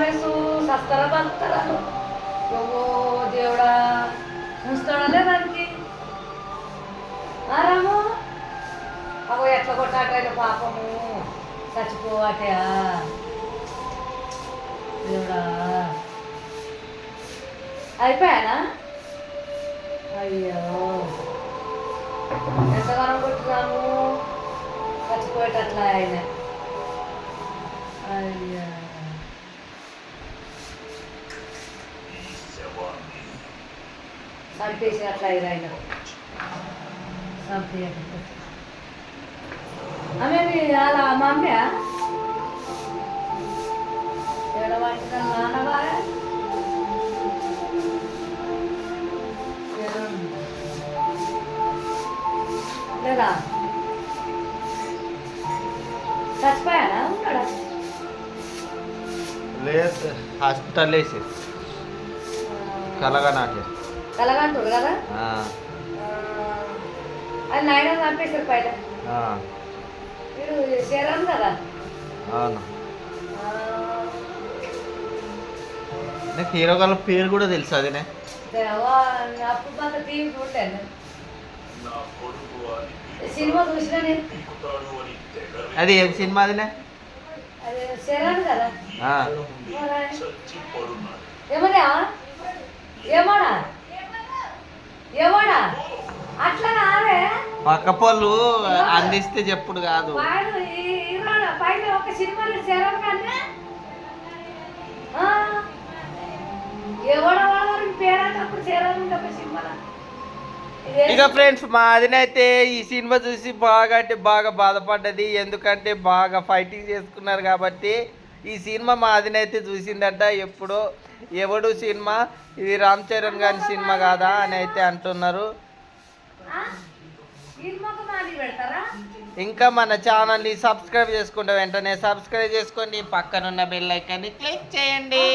రమేష్ సస్తరా బస్తారా నువ్వు దేవుడా ఉంచుతాడలే దానికి రాము అగో ఎట్లా కొట్టాటైన పాపము చచ్చిపోవాటయా దేవుడా అయిపోయానా అయ్యో ఎంతగానో కొట్టున్నాము చచ్చిపోయేటట్లా ఆయన అయ్యా చంపేసినట్లా ఆయన చంపేయట ఆమె అలా మా అమ్మ ఎడబట్టిన నాన్నవా లేదా చచ్చిపోయానా ఉన్నాడా లేదు హాస్పిటల్ వేసి కలగంటుడు కదా అది నాయన చంపేశారు పైన వీడు చేరాను కదా అవును నాకు హీరో గారి పేరు కూడా తెలుసు అదినే అప్పుడు మాత్రం టీవీ చూడలేదు సినిమా చూసినా నేను అది ఏం సినిమా అదినే అది చేరాను కదా ఏమన్నా ఏమన్నా అట్లా కాదే పక్క పళ్ళు అందిస్తే చెప్పుడు కాదు పైన ఒక సినిమాలో చేరాను కానీ ఎవడ పేరాటప్పుడు చేరాను ఒక సినిమాలో ఇక ఫ్రెండ్స్ మా అదినైతే ఈ సినిమా చూసి బాగా అంటే బాగా బాధపడ్డది ఎందుకంటే బాగా ఫైటింగ్ చేసుకున్నారు కాబట్టి ఈ సినిమా మా అదినైతే చూసిందంట ఎప్పుడో ఎవడు సినిమా ఇది రామ్ చరణ్ గారి సినిమా కాదా అని అయితే అంటున్నారు ఇంకా మన ఛానల్ని సబ్స్క్రైబ్ చేసుకుంటే వెంటనే సబ్స్క్రైబ్ చేసుకోండి పక్కనున్న బెల్ ఐకాన్ని క్లిక్ చేయండి